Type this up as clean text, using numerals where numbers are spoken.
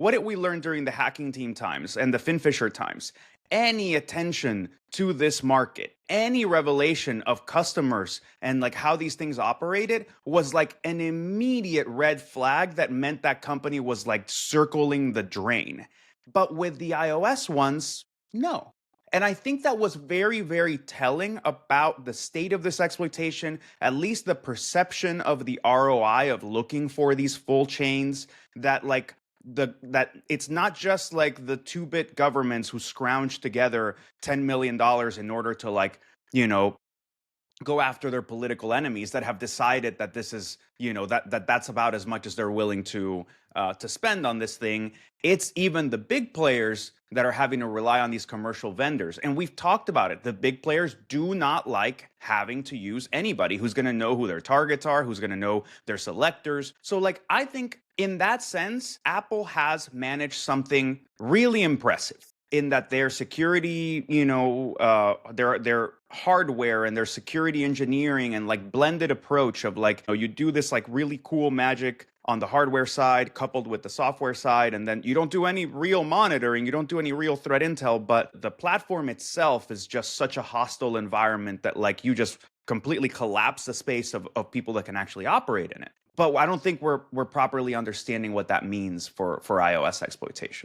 what did we learn during the hacking team times and the Finfisher times? Any attention to this market, any revelation of customers and like how these things operated was like an immediate red flag that meant that company was like circling the drain. But with the iOS ones, no. And I think that was very, very telling about the state of this exploitation, at least the perception of the ROI of looking for these full chains that like that it's not just like the two-bit governments who scrounge together $10 million in order to like, you know, go after their political enemies that have decided that this is that's about as much as they're willing to spend on this thing. It's even the big players that are having to rely on these commercial vendors, and we've talked about it. The big players do not like having to use anybody who's going to know who their targets are, who's going to know their selectors. So like I think in that sense Apple has managed something really impressive in that their security, their hardware and their security engineering and like blended approach of like, you do this like really cool magic on the hardware side coupled with the software side, and then you don't do any real monitoring, you don't do any real threat intel, but the platform itself is just such a hostile environment that like you just completely collapse the space of people that can actually operate in it. But I don't think we're properly understanding what that means for iOS exploitation.